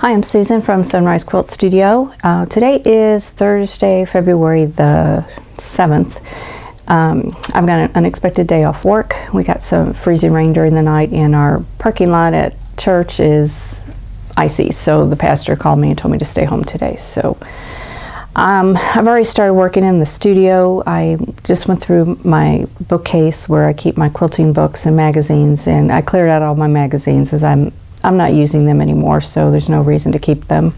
Hi, I'm Susan from Sunrise Quilt Studio. Today is Thursday, February the 7th. I've got an unexpected day off work. We got some freezing rain during the night and our parking lot at church is icy, so the pastor called me and told me to stay home today. So I've already started working in the studio. I just went through my bookcase where I keep my quilting books and magazines, and I cleared out all my magazines as I'm not using them anymore, so there's no reason to keep them.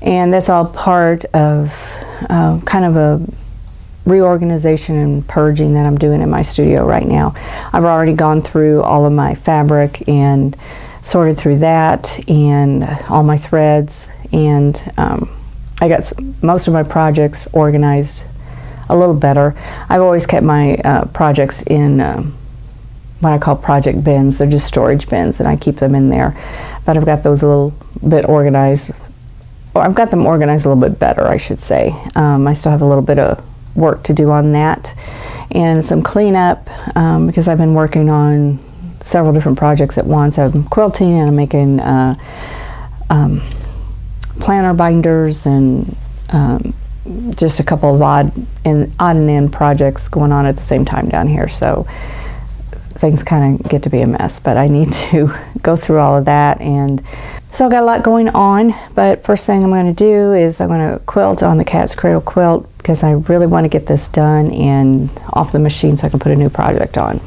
And that's all part of kind of a reorganization and purging that I'm doing in my studio right now. I've already gone through all of my fabric and sorted through that and all my threads, and I got most of my projects organized a little better. I've always kept my projects in what I call project bins. They're just storage bins, and I keep them in there. But I've got those a little bit organized, or I've got them organized a little bit better, I should say. I still have a little bit of work to do on that, and some cleanup because I've been working on several different projects at once. I'm quilting and I'm making planner binders and just a couple of odd and end projects going on at the same time down here. So things kind of get to be a mess, but I need to go through all of that, and so I've got a lot going on. But first thing I'm going to do is I'm going to quilt on the cat's cradle quilt, because I really want to get this done and off the machine so I can put a new project on.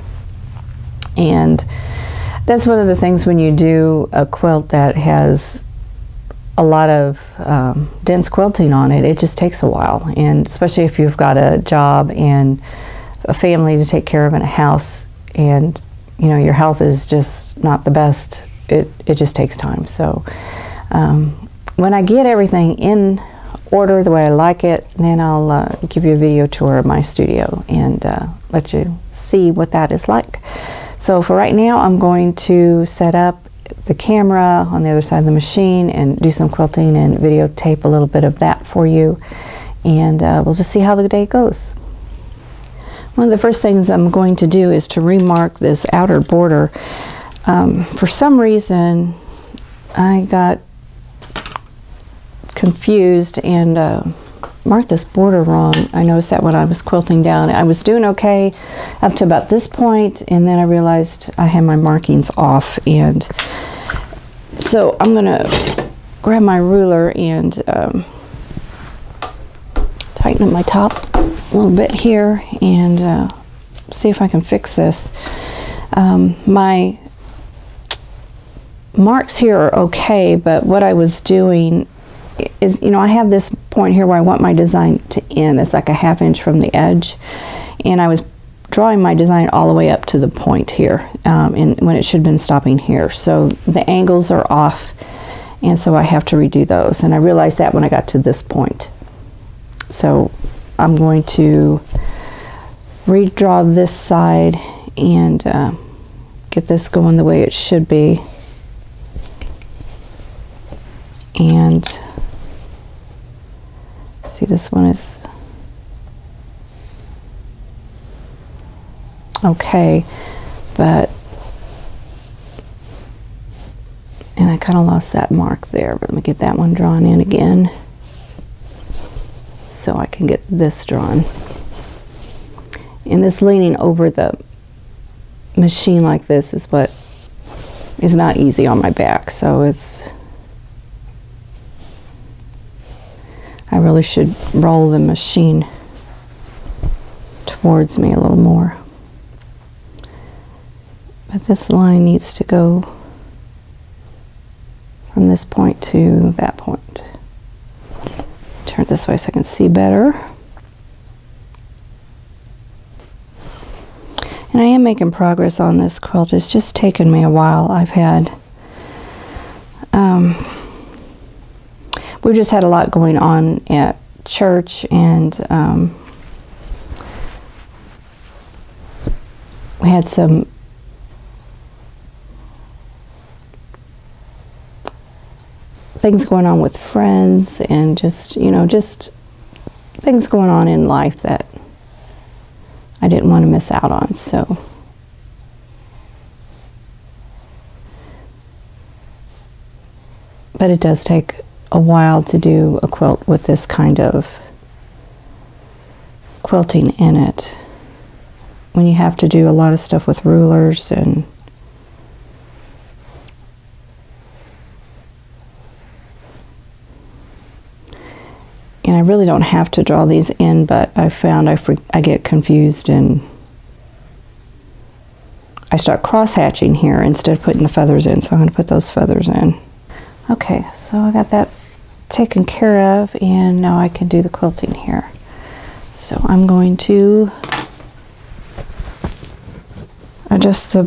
And that's one of the things when you do a quilt that has a lot of dense quilting on it, it just takes a while, and especially if you've got a job and a family to take care of in a house, and you know your health is just not the best, it just takes time. So when I get everything in order the way I like it, then I'll give you a video tour of my studio and let you see what that is like. So for right now, I'm going to set up the camera on the other side of the machine and do some quilting and videotape a little bit of that for you, and we'll just see how the day goes. One of the first things I'm going to do is to remark this outer border. For some reason I got confused and marked this border wrong. I noticed that when I was quilting down. I was doing okay up to about this point, and then I realized I had my markings off, and so I'm gonna grab my ruler and tighten up my top a little bit here and see if I can fix this. My marks here are okay, but what I was doing is, you know, I have this point here where I want my design to end. It's like a ½ inch from the edge, and I was drawing my design all the way up to the point here, and when it should have been stopping here. So the angles are off, and so I have to redo those, and I realized that when I got to this point. So I'm going to redraw this side and get this going the way it should be, and see, this one is okay, but, and I kind of lost that mark there, but let me get that one drawn in again so I can get this drawn. And this leaning over the machine like this is what is not easy on my back, so it's, I really should roll the machine towards me a little more. But this line needs to go from this point to that point. Turn it this way so I can see better. And I am making progress on this quilt. It's just taken me a while. I've had we've just had a lot going on at church, and we had some things going on with friends, and just, you know, just things going on in life that I didn't want to miss out on. So But it does take a while to do a quilt with this kind of quilting in it, when you have to do a lot of stuff with rulers and I really don't have to draw these in, but I found I get confused and I start cross-hatching here instead of putting the feathers in, so I'm going to put those feathers in. Okay, so I got that taken care of, and now I can do the quilting here. So I'm going to adjust the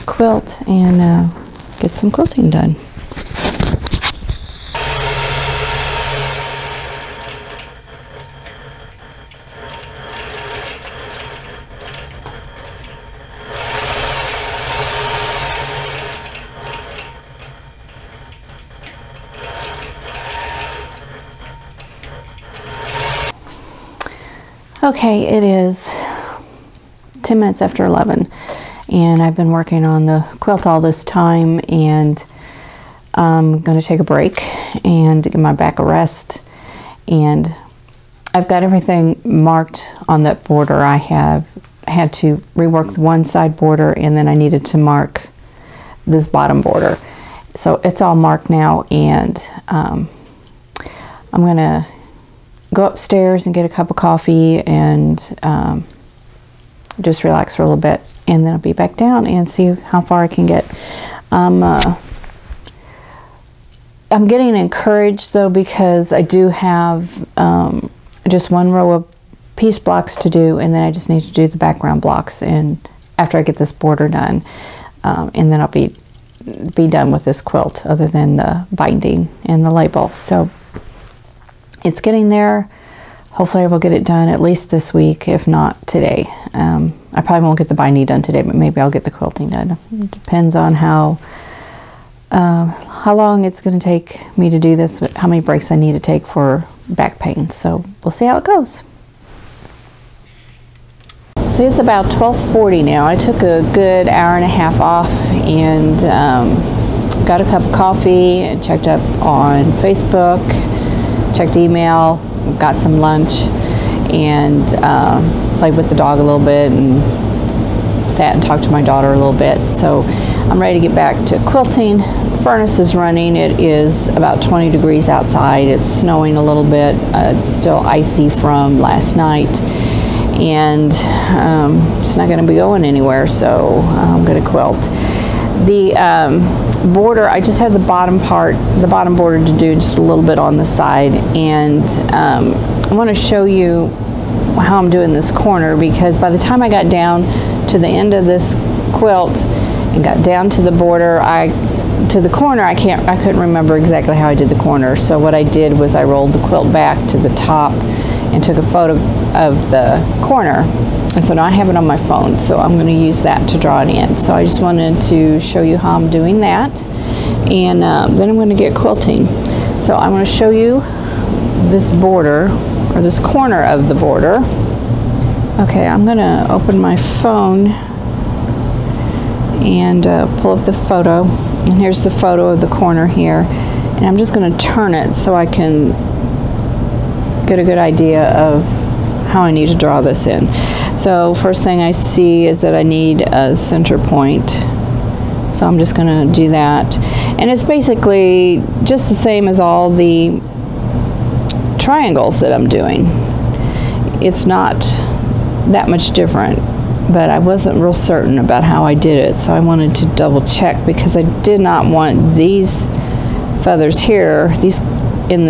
quilt and get some quilting done. Okay, it is 10 minutes after 11, and I've been working on the quilt all this time, and I'm going to take a break and give my back a rest. And I've got everything marked on that border. I have had to rework the one side border, and then I needed to mark this bottom border. So it's all marked now, and I'm going to go upstairs and get a cup of coffee and just relax for a little bit, and then I'll be back down and see how far I can get. I'm getting encouraged though, because I do have just one row of piece blocks to do, and then I just need to do the background blocks, and after I get this border done, and then I'll be done with this quilt, other than the binding and the label. So it's getting there. Hopefully I will get it done at least this week, if not today. I probably won't get the binding done today, but maybe I'll get the quilting done. It depends on how long it's going to take me to do this, how many breaks I need to take for back pain. So we'll see how it goes. So it's about 12:40 now. I took a good hour and a half off and got a cup of coffee and checked up on Facebook, checked email, got some lunch, and played with the dog a little bit and sat and talked to my daughter a little bit. So I'm ready to get back to quilting. The furnace is running. It is about 20 degrees outside. It's snowing a little bit. It's still icy from last night, and it's not going to be going anywhere, so I'm going to quilt. The border, I just have the bottom border to do just a little bit on the side, and I want to show you how I'm doing this corner, because by the time I got down to the end of this quilt and got down to the border, to the corner, I couldn't remember exactly how I did the corner. So what I did was I rolled the quilt back to the top and took a photo of the corner. And so now I have it on my phone, so I'm going to use that to draw it in. So I just wanted to show you how I'm doing that, and then I'm going to get quilting. So I'm going to show you this border, or this corner of the border. Okay, I'm going to open my phone and pull up the photo, and here's the photo of the corner here, and I'm just going to turn it so I can get a good idea of how I need to draw this in. So first thing I see is that I need a center point, so I'm just going to do that, and it's basically just the same as all the triangles that I'm doing. It's not that much different, but I wasn't real certain about how I did it, so I wanted to double check, because I did not want these feathers here, in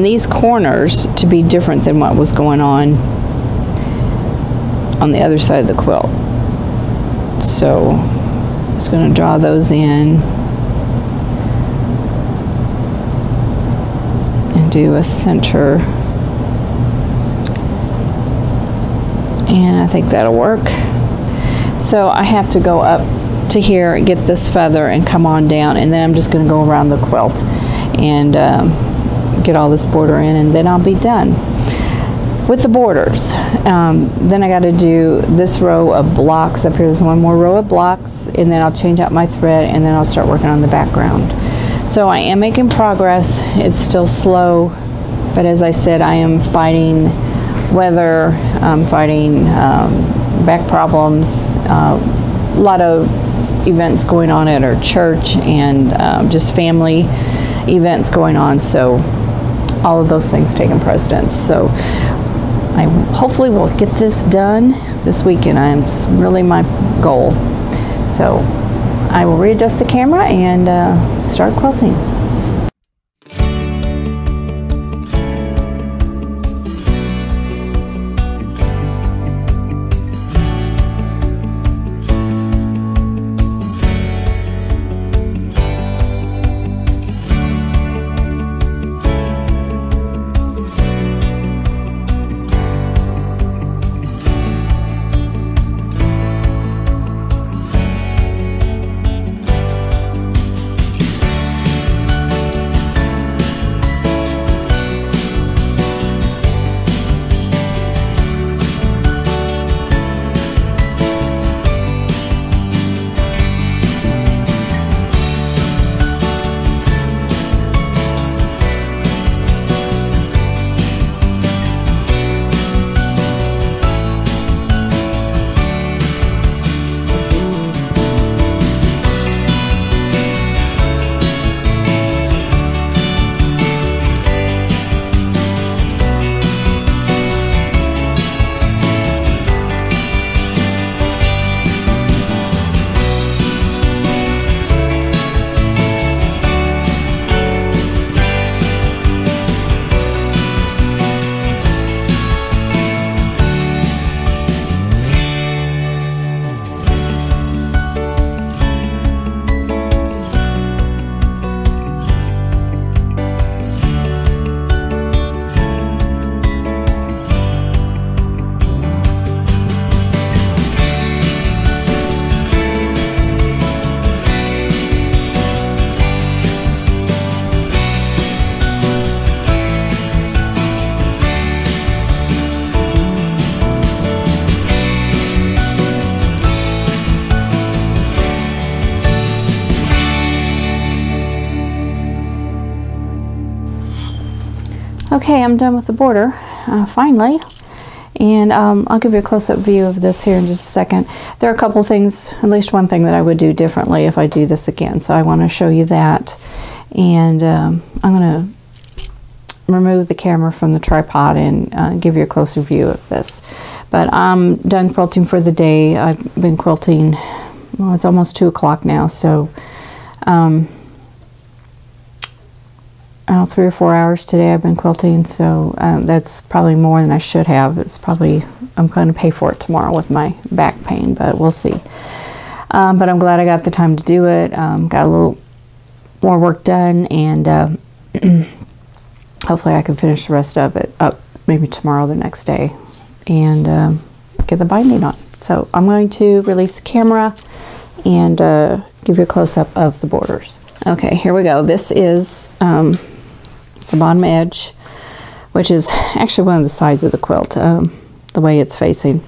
these corners, to be different than what was going on the other side of the quilt. So I'm just going to draw those in and do a center, and I think that'll work. So I have to go up to here, get this feather, and come on down, and then I'm just going to go around the quilt and get all this border in, and then I'll be done with the borders. Then I got to do this row of blocks up here. There's one more row of blocks, and then I'll change out my thread, and then I'll start working on the background. So I am making progress. It's still slow, but as I said, I am fighting weather, I'm fighting back problems, a lot of events going on at our church, and just family events going on, so all of those things taking precedence. So I hopefully will get this done this weekend. It's really my goal. So I will readjust the camera and start quilting. Okay, I'm done with the border, finally, and I'll give you a close-up view of this here in just a second. There are a couple things, at least one thing that I would do differently if I do this again, so I want to show you that, and I'm going to remove the camera from the tripod and give you a closer view of this. But I'm done quilting for the day. I've been quilting, well, it's almost 2 o'clock now, so 3 or 4 hours today I've been quilting, so that's probably more than I should have. It's probably, I'm going to pay for it tomorrow with my back pain, but we'll see. But I'm glad I got the time to do it. Got a little more work done, and hopefully I can finish the rest of it up maybe tomorrow or the next day and get the binding on. So I'm going to release the camera and give you a close-up of the borders. Okay, here we go. This is the bottom edge, which is actually one of the sides of the quilt, the way it's facing.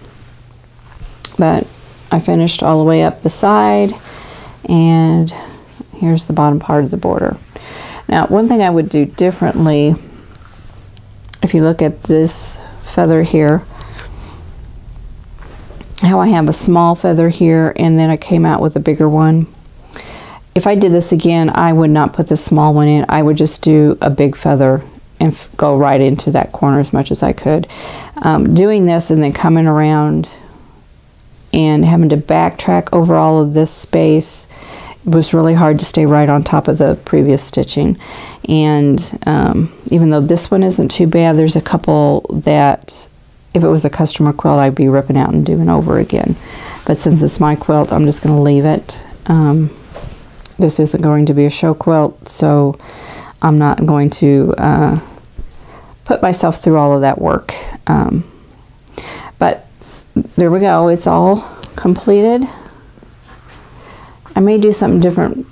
But I finished all the way up the side, and here's the bottom part of the border. Now, one thing I would do differently, if you look at this feather here, how I have a small feather here and then I came out with a bigger one. If I did this again, I would not put the small one in. I would just do a big feather and go right into that corner as much as I could. Doing this and then coming around and having to backtrack over all of this space, it was really hard to stay right on top of the previous stitching. And even though this one isn't too bad, there's a couple that if it was a customer quilt, I'd be ripping out and doing over again. But since it's my quilt, I'm just going to leave it. This isn't going to be a show quilt, so I'm not going to put myself through all of that work. But there we go. It's all completed. I may do something different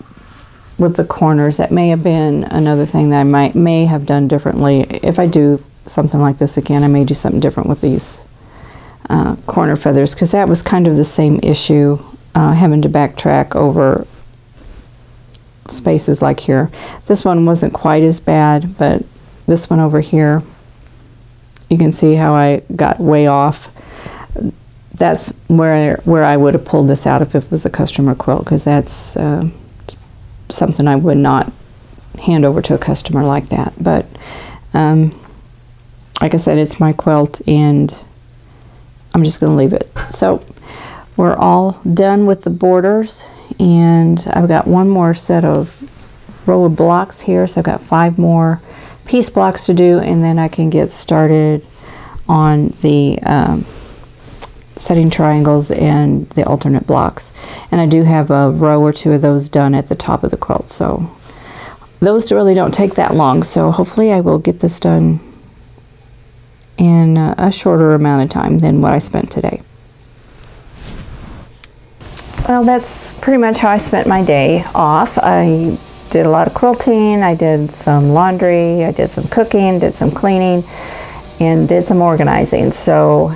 with the corners. That may have been another thing that I may have done differently. If I do something like this again, I may do something different with these corner feathers, because that was kind of the same issue, having to backtrack over spaces like here. This one wasn't quite as bad, but this one over here, you can see how I got way off. That's where I would have pulled this out if it was a customer quilt, because that's something I would not hand over to a customer like that. But like I said, it's my quilt, and I'm just going to leave it. So we're all done with the borders, and I've got one more set of row of blocks here, so I've got 5 more piece blocks to do, and then I can get started on the setting triangles and the alternate blocks. And I do have a row or 2 of those done at the top of the quilt, so those really don't take that long. So hopefully I will get this done in a shorter amount of time than what I spent today. Well, that's pretty much how I spent my day off. I did a lot of quilting, I did some laundry, I did some cooking, did some cleaning, and did some organizing. So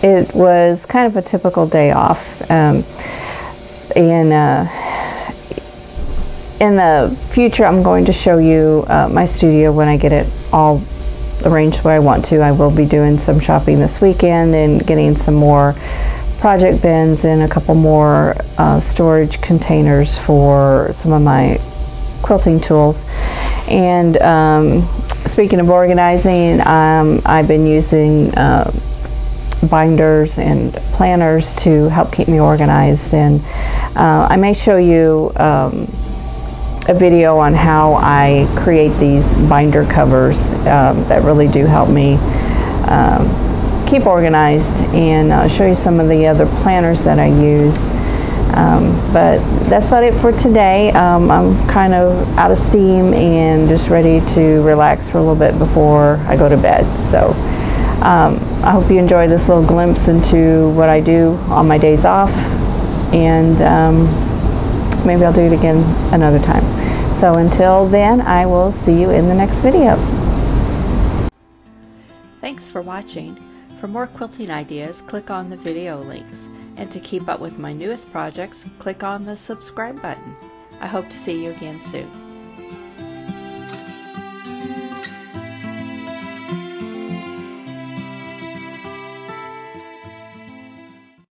it was kind of a typical day off. In the future, I'm going to show you my studio when I get it all arranged where I want to. I will be doing some shopping this weekend and getting some more project bins and a couple more storage containers for some of my quilting tools. And speaking of organizing, I've been using binders and planners to help keep me organized, and I may show you a video on how I create these binder covers that really do help me keep organized, and show you some of the other planners that I use. But that's about it for today. I'm kind of out of steam and just ready to relax for a little bit before I go to bed. So I hope you enjoyed this little glimpse into what I do on my days off, and maybe I'll do it again another time. So until then, I will see you in the next video. Thanks for watching. For more quilting ideas, click on the video links. And to keep up with my newest projects, click on the subscribe button. I hope to see you again soon.